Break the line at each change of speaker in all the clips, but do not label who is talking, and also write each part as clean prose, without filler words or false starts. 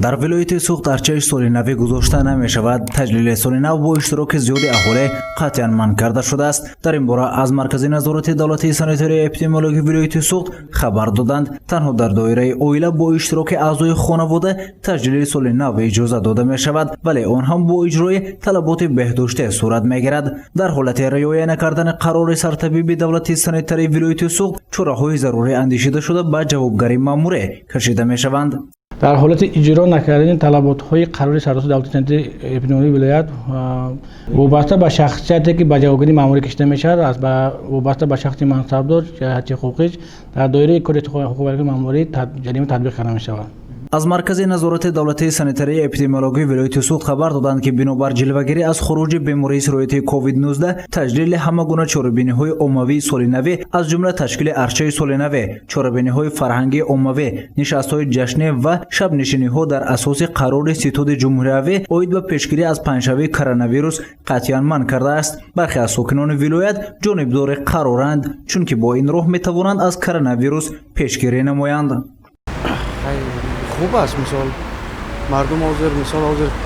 در ولایت سوخت ارچش سال نو گذاشته نمی شود. تجلیل سال نو با اشتراک زیاد اهالی قطعا منع کرده شده است. در این باره از مرکز نظارت دولتی سانیتاری اپیدمیولوژی ولایت سوخت خبر دادند تنها در دایره اویله با اشتراک اعضای خانواده تجلیل سال نو اجازه داده می شود، ولی آن هم با اجرای طلبات بهداشتی صورت می گیرد. در حالت رعایت نکردن قرار سرطبیب دولتی سانیتاری ولایت سوخت چاره‌های ضروری اندیشیده شده به جوابگیری ماموری کشیده می شوند.
در حالت اجرا نکردن طلبات‌های قرار سرطان دولتی سانیتاری اپیدمیولوژی ولایت وابسته به شخصیتی که به جوابگیری ماموری کشیده می‌شود از وابسته به شخصی منصبدار جهت حقوقی در دایره کد حقوق ماموری جریمه تطبیق کرده می‌شود.
از مرکز نظارت دولتی سانیتاری اپیدمیولوژی ولایت سوخت خبر دادند که بنابر جلوه‌گیری از خروج بیماری سرایت کووید 19 تجلیل همه گونه چاره‌بینی‌های عمومی سال نو از جمله تشکیل ارچه سال نو، چاره‌بینی‌های فرهنگی عمومی، نشست‌های جشنی و شب نشینی‌ها در اساس قرار ستاد جمهوری اوید به پیشگیری از پنجشنبه کرونا ویروس قطعاً منع کرده است. برخی از ساکنان ولایت جانبدار قرارند چون که با این راه می‌توانند از کرونا ویروس پیشگیری نمایند.
خوب است مثال مردم حاضر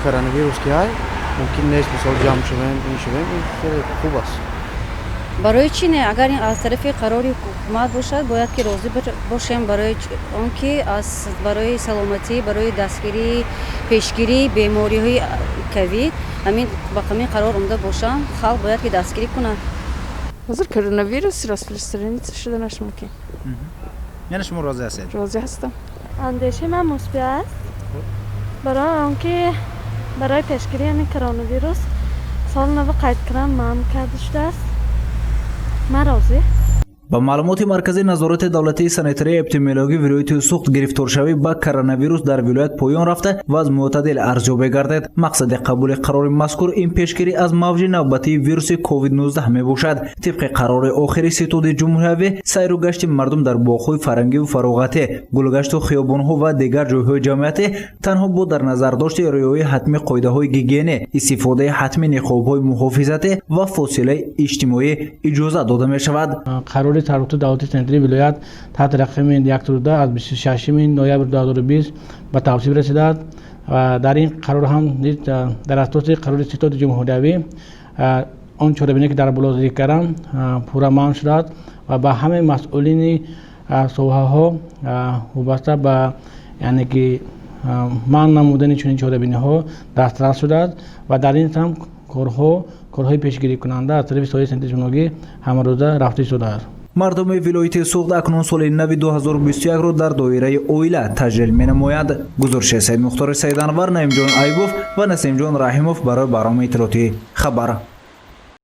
کرونا ویروس که های ممکن نیست مثال جمع شویم خوب است.
برای چی نه؟ اگر این از طرف قراری حکومت باشد باید که راضی باشیم برای آنکه برای سلامتی، برای دستگیری پیشگیری بیماری های کوید همین با همین قرار اومده باشن. خلق باید که دستگیری کنند.
حاضر کرونا ویروس راسپلیسترین شده نش ممکن.
یعنی شما راضی هستید؟
راضی هستم.
اندیشه من مثبت است برای آنکه برای پیشگیری این کرونا ویروس سال نو قید کردن ممنوع کرده شده است. من راضی.
با معلومات مرکز نظارت دولتی سانیتاری اپیدمیولوژی ولایت سوخت گرفتار شوی با کرونا ویروس در ولایت پایان رفته و از معتدل ارزیابی گردید. مقصد قبول قرار مذکور این پیشگیری از موج نوبتی ویروس کووید 19 می باشد. طبق قرار آخری ستاد جمهوری سیر و گشت مردم در باغ‌های فرنگی و فراغتی، گلگشت و خیابان‌ها و دیگر جای‌های جمعیتی تنها با در نظر داشت رعایت حتمی قاعده‌های گیگینی، استفاده حتمی نقاب‌های محافظتی و فاصله اجتماعی اجازه داده می شود.
قرار سرطان دولتی سانیتاری ولایت تحت رقم 114 از 26 نوامبر 2020 به تصویب رسیده و در این قرار هم در اساس قرار ستاد جمهوری آن چاره‌بینی که در بالا ذکر کردم پورا منع شد و به همه مسئولین سوحه‌ها وابسته به یعنی که منع نمودن چنین چاره‌بینی‌ها دسترس شده و در این هم کارهای پیشگیری کننده از طرف سایه سانیتاری جمهوری همه روزه رفته شده است.
مردم ولایت سوخت اکنون سال نو 2021 را در دایره اویله تجلیل می نماید. گزارش سید مختار سید انور، نعیم جان ایوب و نسیم جان رحیموف برای برنامه اطلاعاتی خبر.